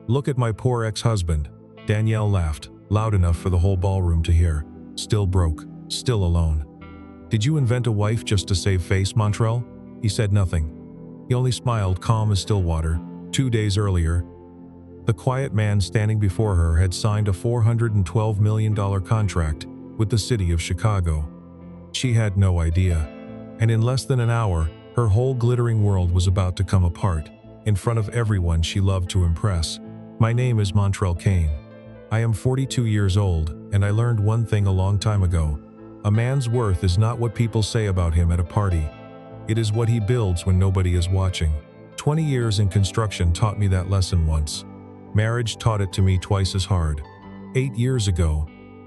Look at my poor ex-husband. Danielle laughed, loud enough for the whole ballroom to hear. Still broke, still alone. Did you invent a wife just to save face, Montrell? He said nothing. He only smiled, calm as still water. 2 days earlier, the quiet man standing before her had signed a $412 million contract with the city of Chicago. She had no idea. And in less than an hour, her whole glittering world was about to come apart, in front of everyone she loved to impress. My name is Montrell Cain. I am 42 years old, and I learned one thing a long time ago. A man's worth is not what people say about him at a party. It is what he builds when nobody is watching. 20 years in construction taught me that lesson once. Marriage taught it to me twice as hard. 8 years ago,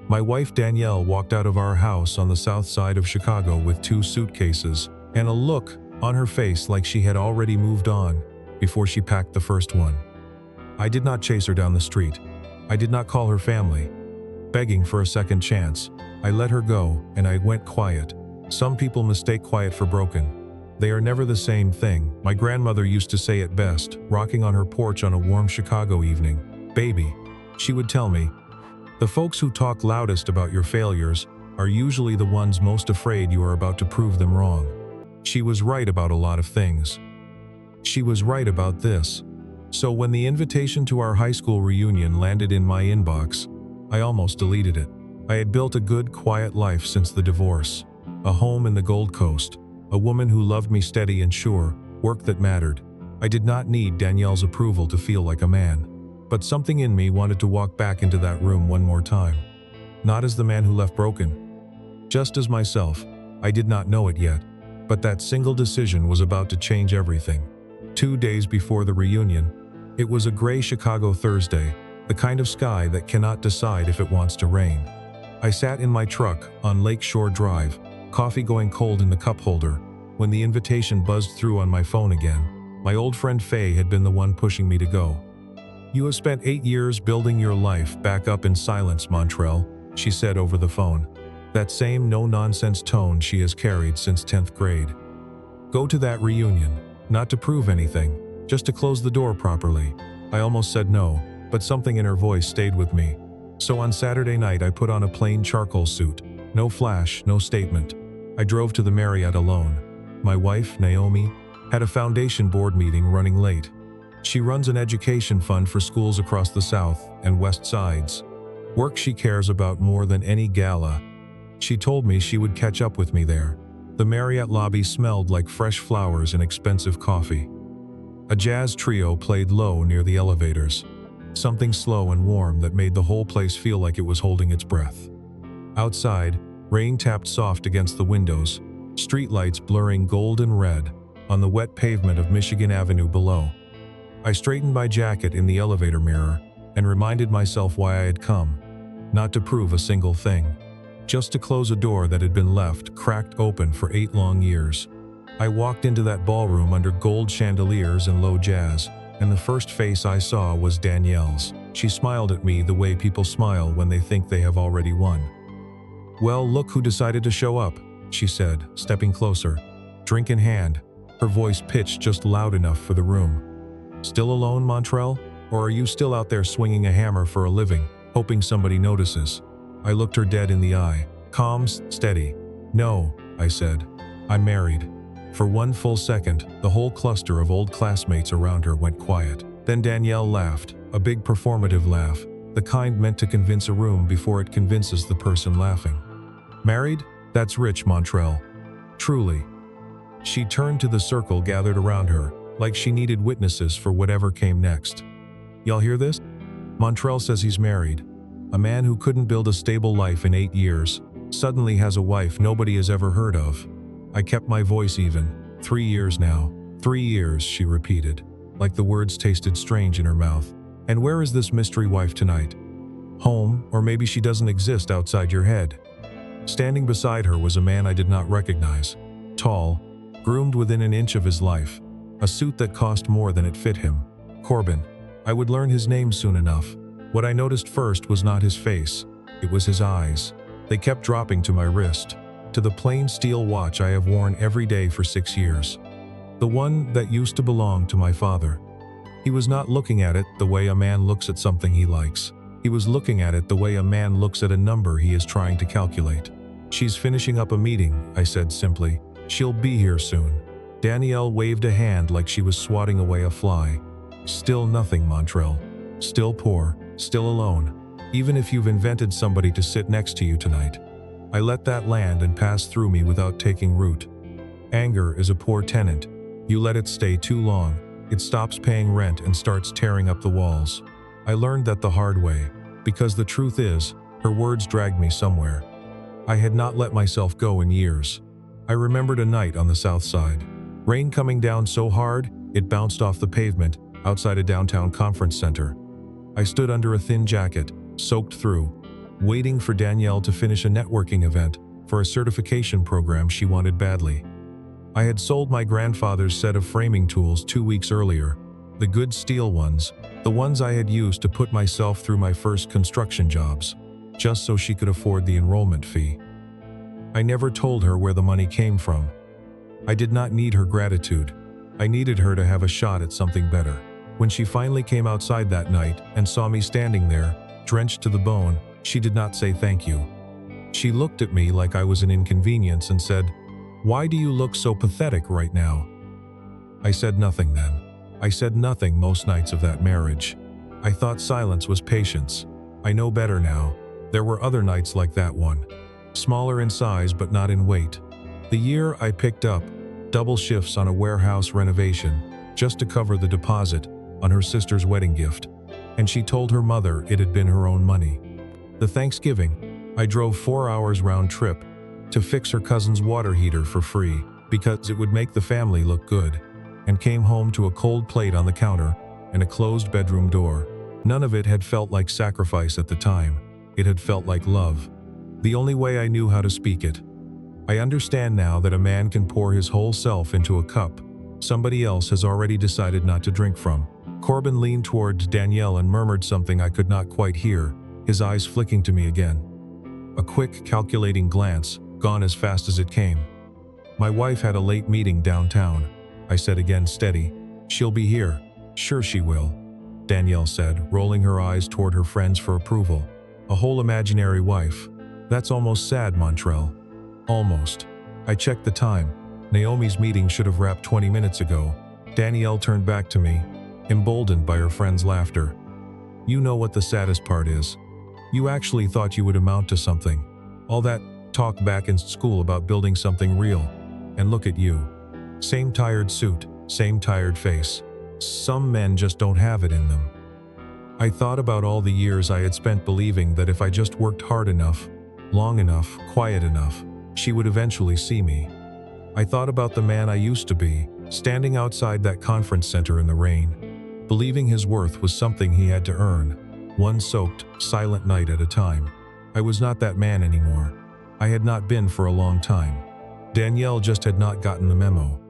my wife Danielle walked out of our house on the south side of Chicago with 2 suitcases and a look on her face like she had already moved on before she packed the first one. I did not chase her down the street. I did not call her family, begging for a second chance. I let her go, and I went quiet. Some people mistake quiet for broken. They are never the same thing. My grandmother used to say it best, rocking on her porch on a warm Chicago evening. Baby, she would tell me, the folks who talk loudest about your failures are usually the ones most afraid you are about to prove them wrong. She was right about a lot of things. She was right about this. So when the invitation to our high school reunion landed in my inbox, I almost deleted it. I had built a good, quiet life since the divorce. A home in the Gold Coast. A woman who loved me steady and sure, work that mattered. I did not need Danielle's approval to feel like a man. But something in me wanted to walk back into that room one more time. Not as the man who left broken. Just as myself. I did not know it yet. But that single decision was about to change everything. 2 days before the reunion, it was a gray Chicago Thursday, the kind of sky that cannot decide if it wants to rain. I sat in my truck on Lake Shore Drive, coffee going cold in the cup holder, when the invitation buzzed through on my phone again. My old friend Faye had been the one pushing me to go. You have spent 8 years building your life back up in silence, Montrell, she said over the phone. That same no-nonsense tone she has carried since 10th grade. Go to that reunion, not to prove anything, just to close the door properly. I almost said no, but something in her voice stayed with me. So on Saturday night I put on a plain charcoal suit. No flash, no statement. I drove to the Marriott alone. My wife, Naomi, had a foundation board meeting running late. She runs an education fund for schools across the South and West Sides. Work she cares about more than any gala. She told me she would catch up with me there. The Marriott lobby smelled like fresh flowers and expensive coffee. A jazz trio played low near the elevators. Something slow and warm that made the whole place feel like it was holding its breath. Outside, rain tapped soft against the windows, streetlights blurring gold and red on the wet pavement of Michigan Avenue below. I straightened my jacket in the elevator mirror and reminded myself why I had come. Not to prove a single thing. Just to close a door that had been left cracked open for 8 long years. I walked into that ballroom under gold chandeliers and low jazz, and the first face I saw was Danielle's. She smiled at me the way people smile when they think they have already won. Well, look who decided to show up, she said, stepping closer, drink in hand, her voice pitched just loud enough for the room. Still alone, Montrell? Or are you still out there swinging a hammer for a living, hoping somebody notices? I looked her dead in the eye, calm, steady. No, I said. I'm married. For one full second, the whole cluster of old classmates around her went quiet. Then Danielle laughed, a big performative laugh, the kind meant to convince a room before it convinces the person laughing. Married? That's rich, Montrell. Truly. She turned to the circle gathered around her, like she needed witnesses for whatever came next. Y'all hear this? Montrell says he's married. A man who couldn't build a stable life in 8 years, suddenly has a wife nobody has ever heard of. I kept my voice even. 3 years now. 3 years, she repeated, like the words tasted strange in her mouth. And where is this mystery wife tonight? Home, or maybe she doesn't exist outside your head. Standing beside her was a man I did not recognize. Tall, groomed within an inch of his life. A suit that cost more than it fit him. Corbin. I would learn his name soon enough. What I noticed first was not his face. It was his eyes. They kept dropping to my wrist, to the plain steel watch I have worn every day for 6 years. The one that used to belong to my father. He was not looking at it the way a man looks at something he likes. He was looking at it the way a man looks at a number he is trying to calculate. "She's finishing up a meeting," I said simply. "She'll be here soon." Danielle waved a hand like she was swatting away a fly. "Still nothing, Montrell. Still poor, still alone. Even if you've invented somebody to sit next to you tonight." I let that land and pass through me without taking root. Anger is a poor tenant. You let it stay too long, it stops paying rent and starts tearing up the walls. I learned that the hard way, because the truth is, her words dragged me somewhere. I had not let myself go in years. I remembered a night on the south side. Rain coming down so hard, it bounced off the pavement outside a downtown conference center. I stood under a thin jacket, soaked through, waiting for Danielle to finish a networking event for a certification program she wanted badly. I had sold my grandfather's set of framing tools 2 weeks earlier, the good steel ones, the ones I had used to put myself through my first construction jobs, just so she could afford the enrollment fee. I never told her where the money came from. I did not need her gratitude. I needed her to have a shot at something better. When she finally came outside that night and saw me standing there, drenched to the bone, she did not say thank you. She looked at me like I was an inconvenience and said, "Why do you look so pathetic right now?" I said nothing then. I said nothing most nights of that marriage. I thought silence was patience. I know better now. There were other nights like that one. Smaller in size but not in weight. The year I picked up double shifts on a warehouse renovation just to cover the deposit on her sister's wedding gift, and she told her mother it had been her own money. The Thanksgiving, I drove 4 hours round trip to fix her cousin's water heater for free because it would make the family look good, and came home to a cold plate on the counter and a closed bedroom door. None of it had felt like sacrifice at the time. It had felt like love. The only way I knew how to speak it. I understand now that a man can pour his whole self into a cup somebody else has already decided not to drink from. Corbin leaned toward Danielle and murmured something I could not quite hear, his eyes flicking to me again. A quick, calculating glance, gone as fast as it came. "My wife had a late meeting downtown," I said again, steady. "She'll be here." "Sure she will," Danielle said, rolling her eyes toward her friends for approval. "A whole imaginary wife. That's almost sad, Montrell." "Almost." I checked the time. Naomi's meeting should have wrapped 20 minutes ago. Danielle turned back to me, emboldened by her friend's laughter. "You know what the saddest part is? You actually thought you would amount to something. All that talk back in school about building something real. And look at you. Same tired suit, same tired face. Some men just don't have it in them." I thought about all the years I had spent believing that if I just worked hard enough, long enough, quiet enough, she would eventually see me. I thought about the man I used to be, standing outside that conference center in the rain, believing his worth was something he had to earn, one soaked, silent night at a time. I was not that man anymore. I had not been for a long time. Danielle just had not gotten the memo.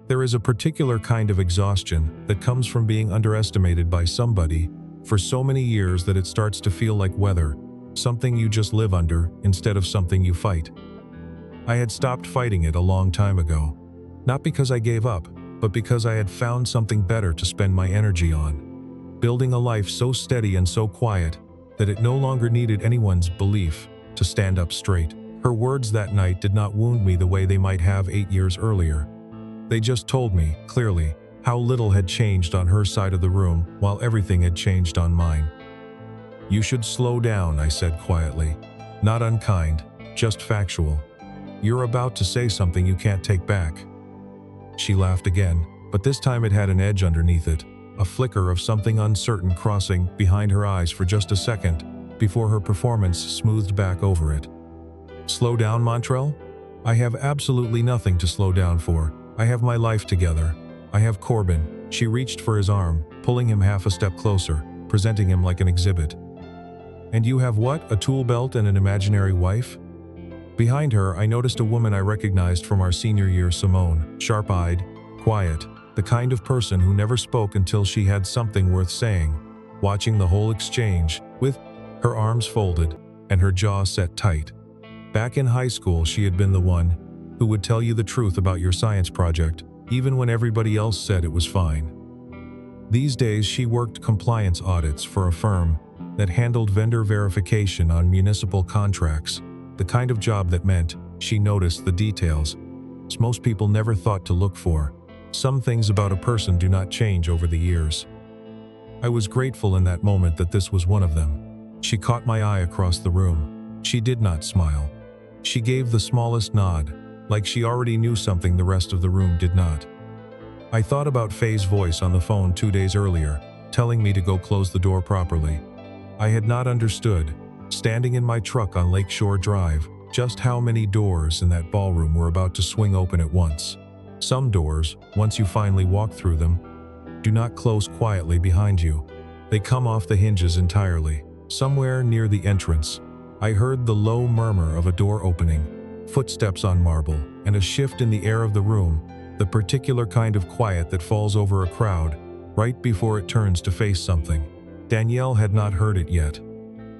There is a particular kind of exhaustion that comes from being underestimated by somebody for so many years that it starts to feel like weather, something you just live under instead of something you fight. I had stopped fighting it a long time ago. Not because I gave up, but because I had found something better to spend my energy on. Building a life so steady and so quiet that it no longer needed anyone's belief to stand up straight. Her words that night did not wound me the way they might have 8 years earlier. They just told me, clearly, how little had changed on her side of the room while everything had changed on mine. "You should slow down," I said quietly. Not unkind, just factual. "You're about to say something you can't take back." She laughed again, but this time it had an edge underneath it, a flicker of something uncertain crossing behind her eyes for just a second before her performance smoothed back over it. "Slow down, Montrell? I have absolutely nothing to slow down for. I have my life together. I have Corbin." She reached for his arm, pulling him half a step closer, presenting him like an exhibit. "And you have what? A tool belt and an imaginary wife?" Behind her, I noticed a woman I recognized from our senior year, Simone, sharp-eyed, quiet, the kind of person who never spoke until she had something worth saying, watching the whole exchange, with her arms folded and her jaw set tight. Back in high school, she had been the one who would tell you the truth about your science project, even when everybody else said it was fine. These days, she worked compliance audits for a firm that handled vendor verification on municipal contracts, the kind of job that meant she noticed the details most people never thought to look for. Some things about a person do not change over the years. I was grateful in that moment that this was one of them. She caught my eye across the room. She did not smile. She gave the smallest nod, like she already knew something the rest of the room did not. I thought about Faye's voice on the phone 2 days earlier, telling me to go close the door properly. I had not understood, standing in my truck on Lakeshore Drive, just how many doors in that ballroom were about to swing open at once. Some doors, once you finally walk through them, do not close quietly behind you. They come off the hinges entirely. Somewhere near the entrance, I heard the low murmur of a door opening, footsteps on marble, and a shift in the air of the room, the particular kind of quiet that falls over a crowd right before it turns to face something. Danielle had not heard it yet.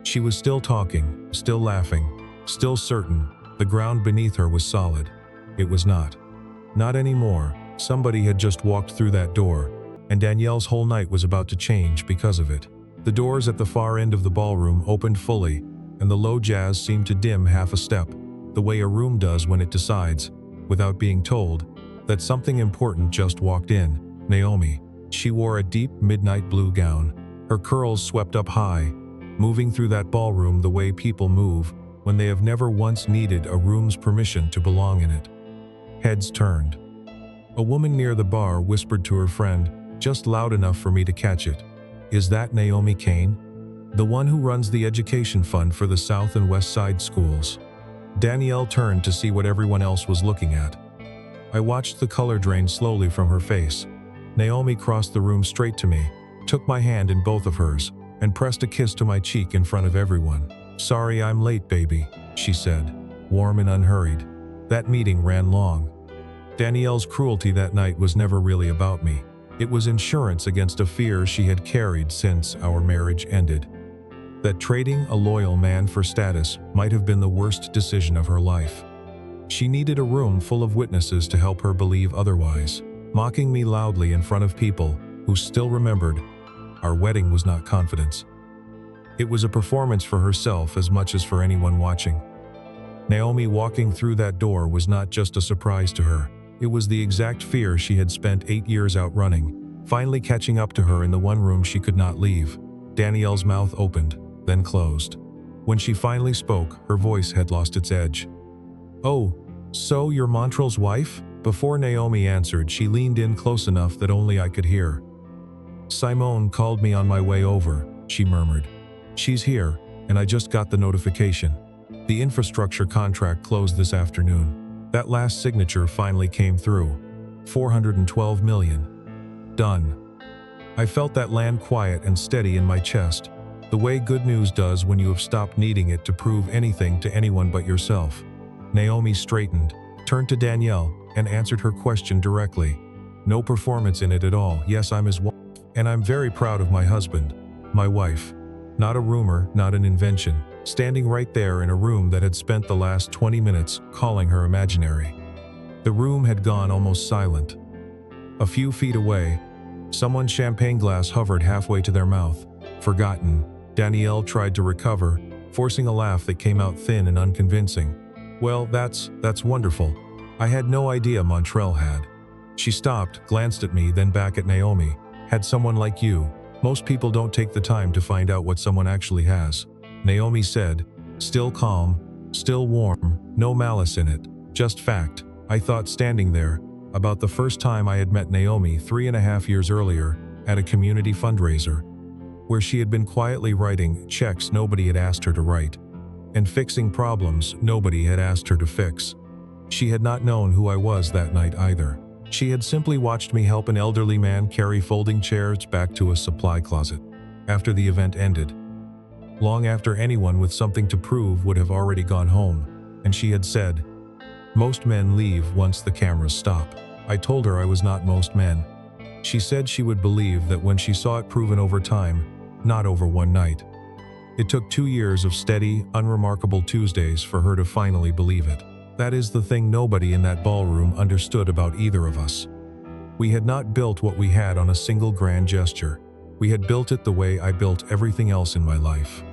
She was still talking, still laughing, still certain the ground beneath her was solid. It was not. Not anymore. Somebody had just walked through that door, and Danielle's whole night was about to change because of it. The doors at the far end of the ballroom opened fully, and the low jazz seemed to dim half a step, the way a room does when it decides, without being told, that something important just walked in. Naomi. She wore a deep midnight blue gown, her curls swept up high, moving through that ballroom the way people move when they have never once needed a room's permission to belong in it. Heads turned. A woman near the bar whispered to her friend, just loud enough for me to catch it. "Is that Naomi Cain? The one who runs the education fund for the South and West Side schools?" Danielle turned to see what everyone else was looking at. I watched the color drain slowly from her face. Naomi crossed the room straight to me, took my hand in both of hers, and pressed a kiss to my cheek in front of everyone. "Sorry I'm late, baby," she said, warm and unhurried. That meeting ran long. Danielle's cruelty that night was never really about me. It was insurance against a fear she had carried since our marriage ended. That trading a loyal man for status might have been the worst decision of her life. She needed a room full of witnesses to help her believe otherwise, mocking me loudly in front of people who still remembered our wedding was not confidence. It was a performance for herself as much as for anyone watching. Naomi walking through that door was not just a surprise to her. It was the exact fear she had spent 8 years outrunning, finally catching up to her in the one room she could not leave. Danielle's mouth opened, then closed. When she finally spoke, her voice had lost its edge. "Oh, so you're Montrell's wife?" Before Naomi answered, she leaned in close enough that only I could hear. "Simone called me on my way over," she murmured. "She's here, and I just got the notification. The infrastructure contract closed this afternoon. That last signature finally came through. 412 million. Done." I felt that land quiet and steady in my chest, the way good news does when you have stopped needing it to prove anything to anyone but yourself. Naomi straightened, turned to Danielle, and answered her question directly. "No performance in it at all. Yes, I'm his wife, and I'm very proud of my husband, my wife. Not a rumor, not an invention, standing right there in a room that had spent the last 20 minutes calling her imaginary." The room had gone almost silent. A few feet away, someone's champagne glass hovered halfway to their mouth. Forgotten, Danielle tried to recover, forcing a laugh that came out thin and unconvincing. "Well, that's wonderful. I had no idea Montrell had." She stopped, glanced at me, then back at Naomi. "Had someone like you. Most people don't take the time to find out what someone actually has," Naomi said, still calm, still warm, no malice in it, just fact. I thought, standing there, about the first time I had met Naomi 3.5 years earlier at a community fundraiser, where she had been quietly writing checks nobody had asked her to write, and fixing problems nobody had asked her to fix. She had not known who I was that night either. She had simply watched me help an elderly man carry folding chairs back to a supply closet after the event ended, long after anyone with something to prove would have already gone home, and she had said, "Most men leave once the cameras stop." I told her I was not most men. She said she would believe that when she saw it proven over time, not over one night. It took 2 years of steady, unremarkable Tuesdays for her to finally believe it. That is the thing nobody in that ballroom understood about either of us. We had not built what we had on a single grand gesture. We had built it the way I built everything else in my life.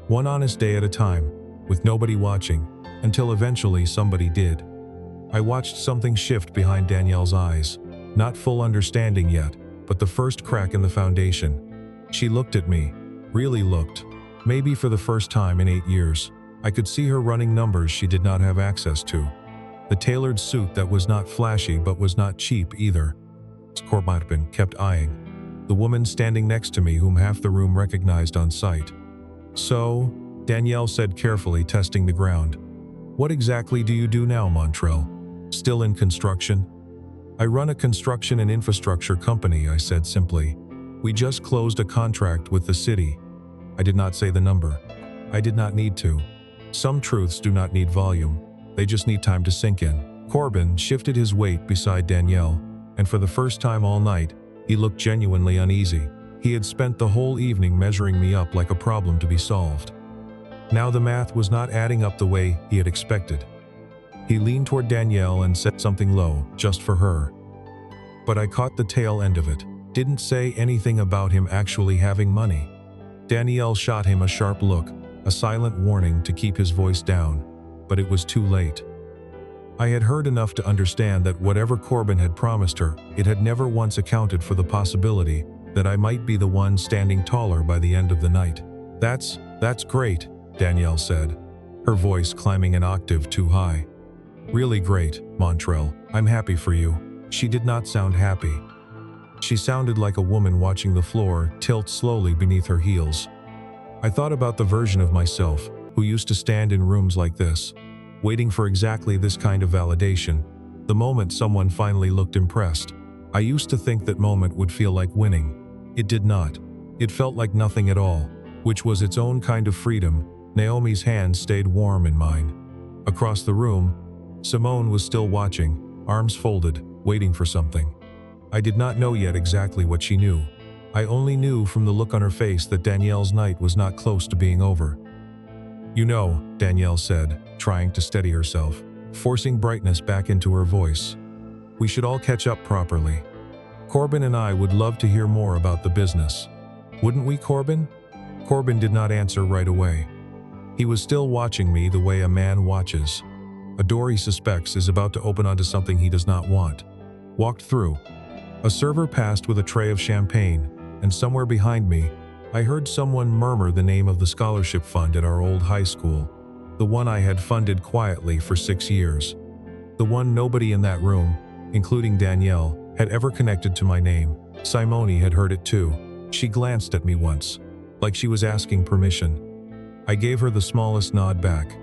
One honest day at a time, with nobody watching, until eventually somebody did. I watched something shift behind Danielle's eyes, not full understanding yet, but the first crack in the foundation. She looked at me, really looked, maybe for the first time in 8 years. I could see her running numbers she did not have access to. The tailored suit that was not flashy but was not cheap either. Corbin kept eyeing the woman standing next to me, whom half the room recognized on sight. "So," Danielle said carefully, testing the ground. "What exactly do you do now, Montrell? Still in construction?" "I run a construction and infrastructure company," I said simply. "We just closed a contract with the city." I did not say the number. I did not need to. Some truths do not need volume. They just need time to sink in. Corbin shifted his weight beside Danielle, and for the first time all night, he looked genuinely uneasy. He had spent the whole evening measuring me up like a problem to be solved. Now the math was not adding up the way he had expected. He leaned toward Danielle and said something low, just for her. But I caught the tail end of it. Didn't say anything about him actually having money. Danielle shot him a sharp look, a silent warning to keep his voice down, but it was too late. I had heard enough to understand that whatever Corbin had promised her, it had never once accounted for the possibility that I might be the one standing taller by the end of the night. That's great," Danielle said, her voice climbing an octave too high. "Really great, Montrell. I'm happy for you." She did not sound happy. She sounded like a woman watching the floor tilt slowly beneath her heels. I thought about the version of myself who used to stand in rooms like this, waiting for exactly this kind of validation, the moment someone finally looked impressed. I used to think that moment would feel like winning. It did not. It felt like nothing at all, which was its own kind of freedom. Naomi's hand stayed warm in mine. Across the room, Simone was still watching, arms folded, waiting for something. I did not know yet exactly what she knew. I only knew from the look on her face that Danielle's night was not close to being over. "You know," Danielle said, trying to steady herself, forcing brightness back into her voice, "we should all catch up properly. Corbin and I would love to hear more about the business. Wouldn't we, Corbin?" Corbin did not answer right away. He was still watching me the way a man watches. A door he suspects is about to open onto something he does not want. Walked through. A server passed with a tray of champagne, and somewhere behind me, I heard someone murmur the name of the scholarship fund at our old high school, the one I had funded quietly for 6 years. The one nobody in that room, including Danielle, had ever connected to my name. Simone had heard it too. She glanced at me once, like she was asking permission. I gave her the smallest nod back.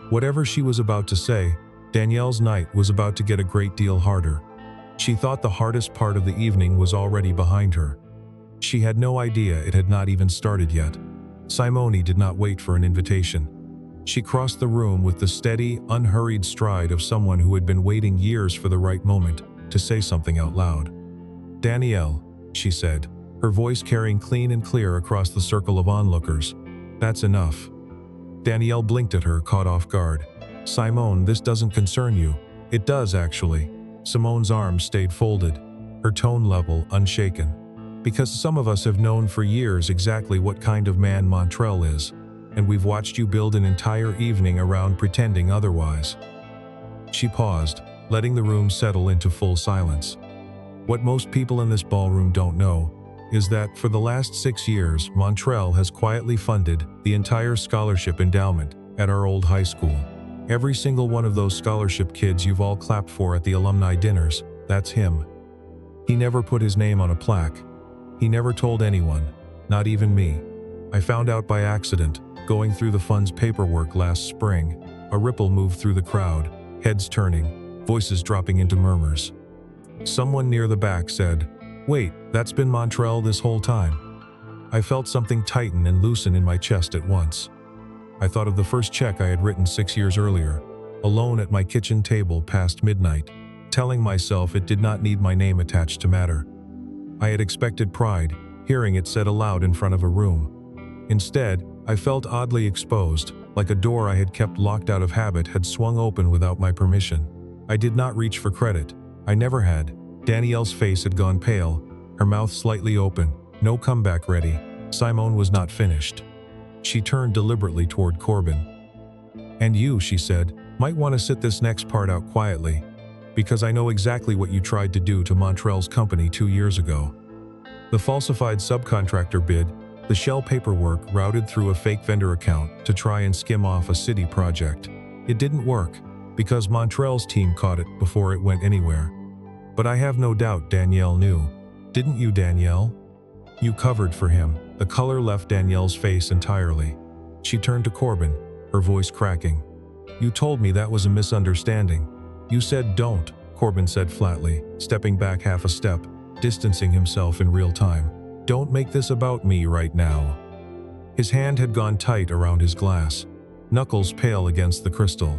Whatever she was about to say, Danielle's night was about to get a great deal harder. She thought the hardest part of the evening was already behind her. She had no idea it had not even started yet. Simone did not wait for an invitation. She crossed the room with the steady, unhurried stride of someone who had been waiting years for the right moment to say something out loud. "Danielle," she said, her voice carrying clean and clear across the circle of onlookers. "That's enough." Danielle blinked at her, caught off guard. "Simone, this doesn't concern you." "It does, actually." Simone's arms stayed folded, her tone level, unshaken. "Because some of us have known for years exactly what kind of man Montrell is, and we've watched you build an entire evening around pretending otherwise." She paused, letting the room settle into full silence. What most people in this ballroom don't know is that for the last 6 years, Montrell has quietly funded the entire scholarship endowment at our old high school. Every single one of those scholarship kids you've all clapped for at the alumni dinners, that's him. He never put his name on a plaque. He never told anyone, not even me. I found out by accident, going through the fund's paperwork last spring. A ripple moved through the crowd, heads turning, voices dropping into murmurs. Someone near the back said, "Wait, that's been Montrell this whole time." I felt something tighten and loosen in my chest at once. I thought of the first check I had written 6 years earlier, alone at my kitchen table past midnight, telling myself it did not need my name attached to matter. I had expected pride, hearing it said aloud in front of a room. Instead, I felt oddly exposed, like a door I had kept locked out of habit had swung open without my permission. I did not reach for credit. I never had. Danielle's face had gone pale, her mouth slightly open, no comeback ready. Simone was not finished. She turned deliberately toward Corbin. "And you," she said, "might want to sit this next part out quietly, because I know exactly what you tried to do to Montrell's company 2 years ago. The falsified subcontractor bid, the shell paperwork routed through a fake vendor account to try and skim off a city project. It didn't work, because Montrell's team caught it before it went anywhere. But I have no doubt Danielle knew. Didn't you, Danielle? You covered for him." The color left Danielle's face entirely. She turned to Corbin, her voice cracking. "You told me that was a misunderstanding. You said don't," Corbin said flatly, stepping back half a step, distancing himself in real time. "Don't make this about me right now." His hand had gone tight around his glass, knuckles pale against the crystal.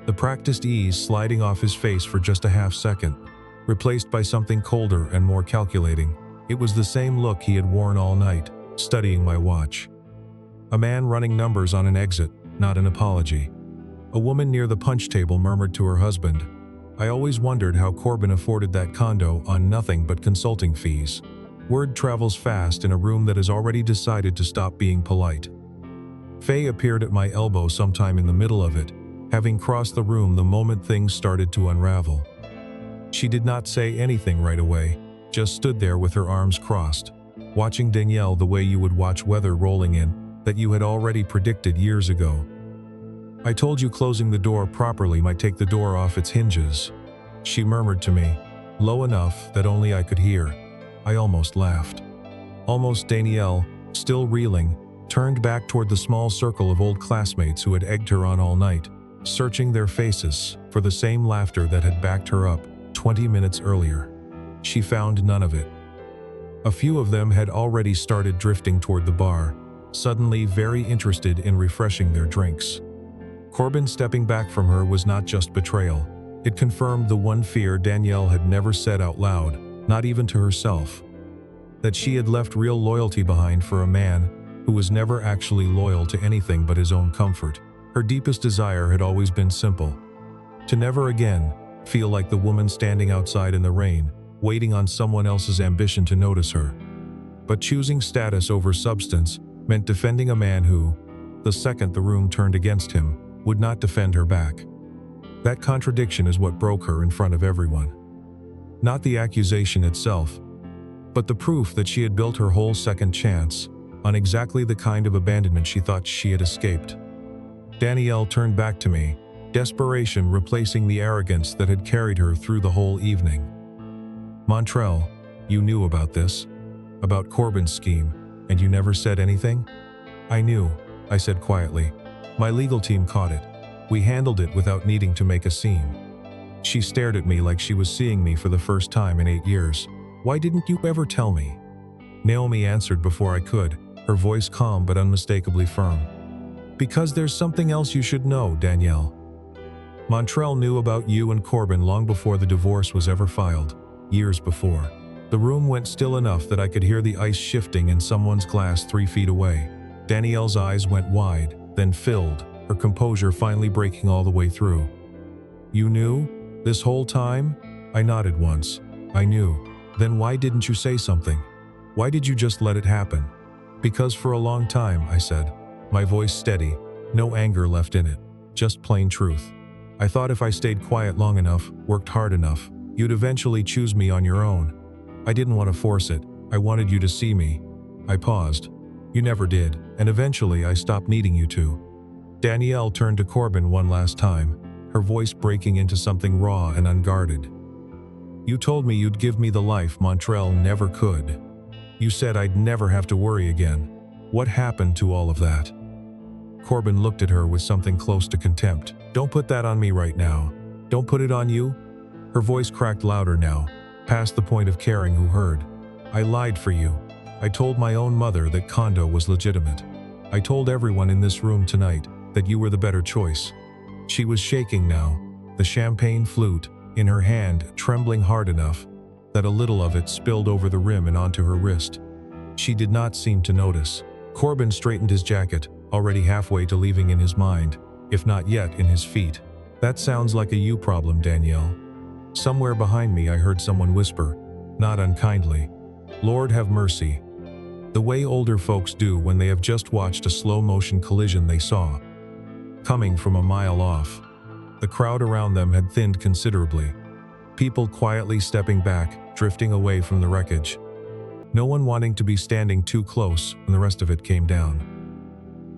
The practiced ease sliding off his face for just a half second, replaced by something colder and more calculating. It was the same look he had worn all night, studying my watch. A man running numbers on an exit, not an apology. A woman near the punch table murmured to her husband, "I always wondered how Corbin afforded that condo on nothing but consulting fees." Word travels fast in a room that has already decided to stop being polite. Faye appeared at my elbow sometime in the middle of it, having crossed the room the moment things started to unravel. She did not say anything right away, just stood there with her arms crossed, watching Danielle the way you would watch weather rolling in, that you had already predicted years ago. "I told you closing the door properly might take the door off its hinges," she murmured to me, low enough that only I could hear. I almost laughed. Almost. Danielle, still reeling, turned back toward the small circle of old classmates who had egged her on all night, searching their faces for the same laughter that had backed her up 20 minutes earlier. She found none of it. A few of them had already started drifting toward the bar, suddenly very interested in refreshing their drinks. Corbin stepping back from her was not just betrayal. It confirmed the one fear Danielle had never said out loud, not even to herself. That she had left real loyalty behind for a man who was never actually loyal to anything but his own comfort. Her deepest desire had always been simple: to never again feel like the woman standing outside in the rain, waiting on someone else's ambition to notice her. But choosing status over substance meant defending a man who, the second the room turned against him, would not defend her back. That contradiction is what broke her in front of everyone. Not the accusation itself, but the proof that she had built her whole second chance on exactly the kind of abandonment she thought she had escaped. Danielle turned back to me, desperation replacing the arrogance that had carried her through the whole evening. "Montrell, you knew about this, about Corbin's scheme, and you never said anything?" "I knew," I said quietly. "My legal team caught it. We handled it without needing to make a scene." She stared at me like she was seeing me for the first time in 8 years. "Why didn't you ever tell me?" Naomi answered before I could, her voice calm but unmistakably firm. "Because there's something else you should know, Danielle. Montrell knew about you and Corbin long before the divorce was ever filed, years before." The room went still enough that I could hear the ice shifting in someone's glass 3 feet away. Danielle's eyes went wide, then filled, her composure finally breaking all the way through. "You knew? This whole time?" I nodded once. "I knew." "Then why didn't you say something? Why did you just let it happen?" "Because for a long time," I said, my voice steady, no anger left in it, just plain truth. "I thought if I stayed quiet long enough, worked hard enough, you'd eventually choose me on your own. I didn't want to force it. I wanted you to see me." I paused. "You never did, and eventually I stopped needing you to." Danielle turned to Corbin one last time, her voice breaking into something raw and unguarded. "You told me you'd give me the life Montrell never could. You said I'd never have to worry again. What happened to all of that?" Corbin looked at her with something close to contempt. "Don't put that on me right now. Don't put it on you." Her voice cracked louder now, past the point of caring who heard. "I lied for you. I told my own mother that condo was legitimate. I told everyone in this room tonight that you were the better choice." She was shaking now, the champagne flute in her hand trembling hard enough that a little of it spilled over the rim and onto her wrist. She did not seem to notice. Corbin straightened his jacket, already halfway to leaving in his mind, if not yet in his feet. "That sounds like a you problem, Danielle. Somewhere behind me I heard someone whisper, not unkindly, "Lord have mercy." The way older folks do when they have just watched a slow-motion collision they saw coming from a mile off. The crowd around them had thinned considerably. People quietly stepping back, drifting away from the wreckage. No one wanting to be standing too close when the rest of it came down.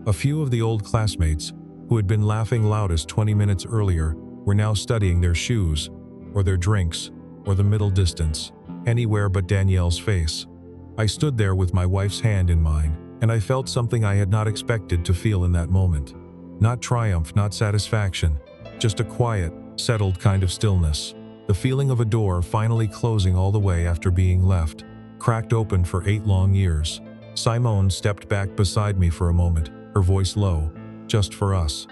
A few of the old classmates, who had been laughing loudest 20 minutes earlier, were now studying their shoes, or their drinks, or the middle distance, anywhere but Danielle's face. I stood there with my wife's hand in mine, and I felt something I had not expected to feel in that moment. Not triumph, not satisfaction, just a quiet, settled kind of stillness. The feeling of a door finally closing all the way after being left, cracked open for 8 long years. Simone stepped back beside me for a moment, her voice low, "Just for us."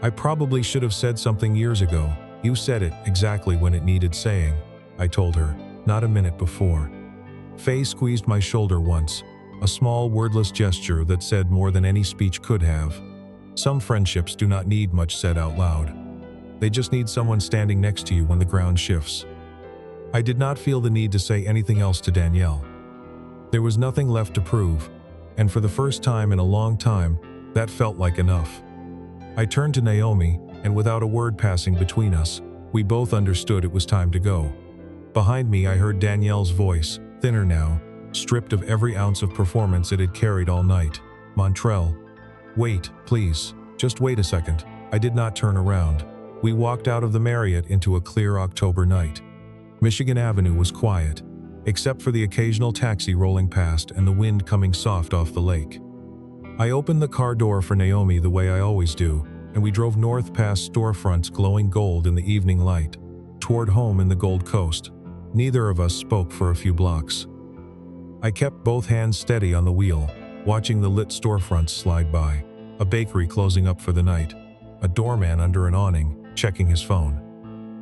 I probably should have said something years ago. "You said it exactly when it needed saying," I told her, "not a minute before." Faye squeezed my shoulder once, a small wordless gesture that said more than any speech could have. Some friendships do not need much said out loud. They just need someone standing next to you when the ground shifts. I did not feel the need to say anything else to Danielle. There was nothing left to prove, and for the first time in a long time, that felt like enough. I turned to Naomi, and without a word passing between us, we both understood it was time to go. Behind me I heard Danielle's voice, thinner now, stripped of every ounce of performance it had carried all night. "Montrell, wait, please, just wait a second." I did not turn around. We walked out of the Marriott into a clear October night. Michigan Avenue was quiet, except for the occasional taxi rolling past and the wind coming soft off the lake. I opened the car door for Naomi the way I always do, and we drove north past storefronts glowing gold in the evening light, toward home in the Gold Coast. Neither of us spoke for a few blocks. I kept both hands steady on the wheel, watching the lit storefronts slide by, a bakery closing up for the night, a doorman under an awning, checking his phone.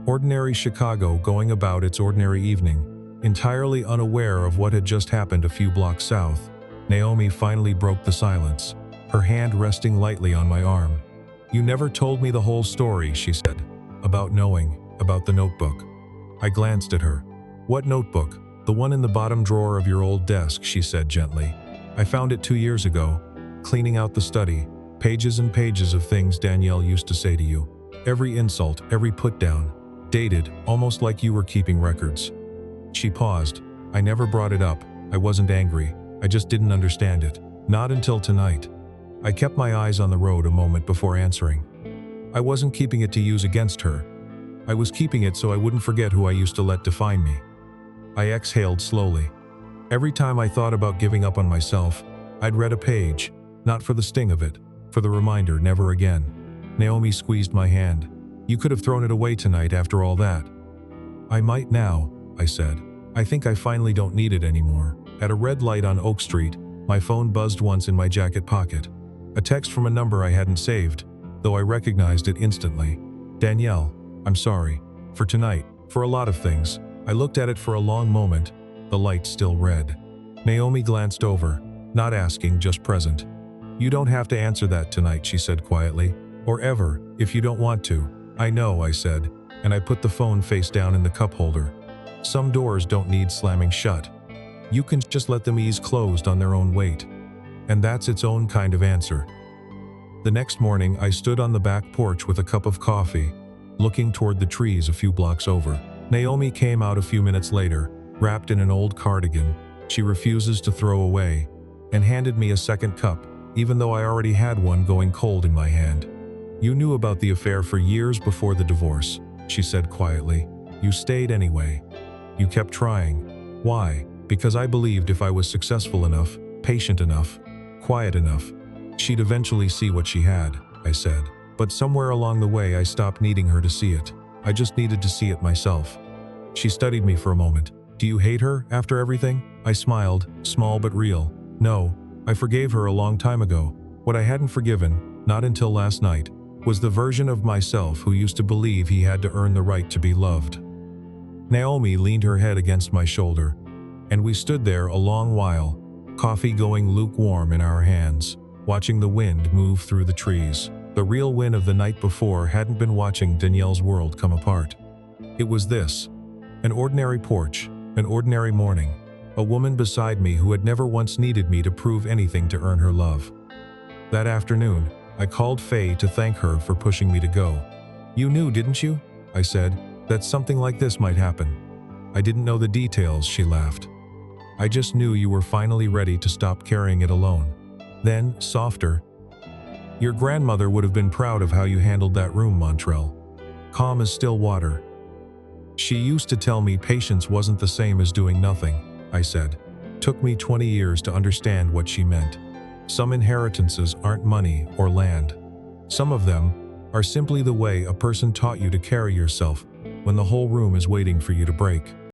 Ordinary Chicago going about its ordinary evening, entirely unaware of what had just happened a few blocks south. Naomi finally broke the silence, her hand resting lightly on my arm. "You never told me the whole story," she said. "About knowing, about the notebook." I glanced at her. "What notebook?" "The one in the bottom drawer of your old desk," she said gently. "I found it 2 years ago, cleaning out the study. Pages and pages of things Danielle used to say to you. Every insult, every put-down. Dated, almost like you were keeping records." She paused. "I never brought it up. I wasn't angry. I just didn't understand it. Not until tonight." I kept my eyes on the road a moment before answering. "I wasn't keeping it to use against her. I was keeping it so I wouldn't forget who I used to let define me." I exhaled slowly. Every time I thought about giving up on myself, I'd read a page, not for the sting of it, for the reminder never again. Naomi squeezed my hand. "You could have thrown it away tonight after all that." "I might now," I said. "I think I finally don't need it anymore." At a red light on Oak Street, my phone buzzed once in my jacket pocket. A text from a number I hadn't saved, though I recognized it instantly. "Danielle, I'm sorry. For tonight, for a lot of things." I looked at it for a long moment, the light still red. Naomi glanced over, not asking, just present. "You don't have to answer that tonight," she said quietly. "Or ever, if you don't want to." "I know," I said, and I put the phone face down in the cup holder. Some doors don't need slamming shut. You can just let them ease closed on their own weight. And that's its own kind of answer. The next morning, I stood on the back porch with a cup of coffee, looking toward the trees a few blocks over. Naomi came out a few minutes later, wrapped in an old cardigan she refuses to throw away, and handed me a second cup, even though I already had one going cold in my hand. "You knew about the affair for years before the divorce," she said quietly. "You stayed anyway. You kept trying. Why? Because I believed if I was successful enough, patient enough, quiet enough, she'd eventually see what she had," I said. But somewhere along the way I stopped needing her to see it. I just needed to see it myself. She studied me for a moment. "Do you hate her after everything?" I smiled, small but real. "No, I forgave her a long time ago. What I hadn't forgiven, not until last night, was the version of myself who used to believe he had to earn the right to be loved." Naomi leaned her head against my shoulder, and we stood there a long while, coffee going lukewarm in our hands, watching the wind move through the trees. The real win of the night before hadn't been watching Danielle's world come apart. It was this. An ordinary porch, an ordinary morning, a woman beside me who had never once needed me to prove anything to earn her love. That afternoon, I called Faye to thank her for pushing me to go. "You knew, didn't you?" I said, "that something like this might happen." "I didn't know the details," she laughed. "I just knew you were finally ready to stop carrying it alone." Then, softer, "Your grandmother would have been proud of how you handled that room, Montrell. Calm as still water." "She used to tell me patience wasn't the same as doing nothing," I said. "Took me 20 years to understand what she meant. Some inheritances aren't money or land. Some of them are simply the way a person taught you to carry yourself when the whole room is waiting for you to break."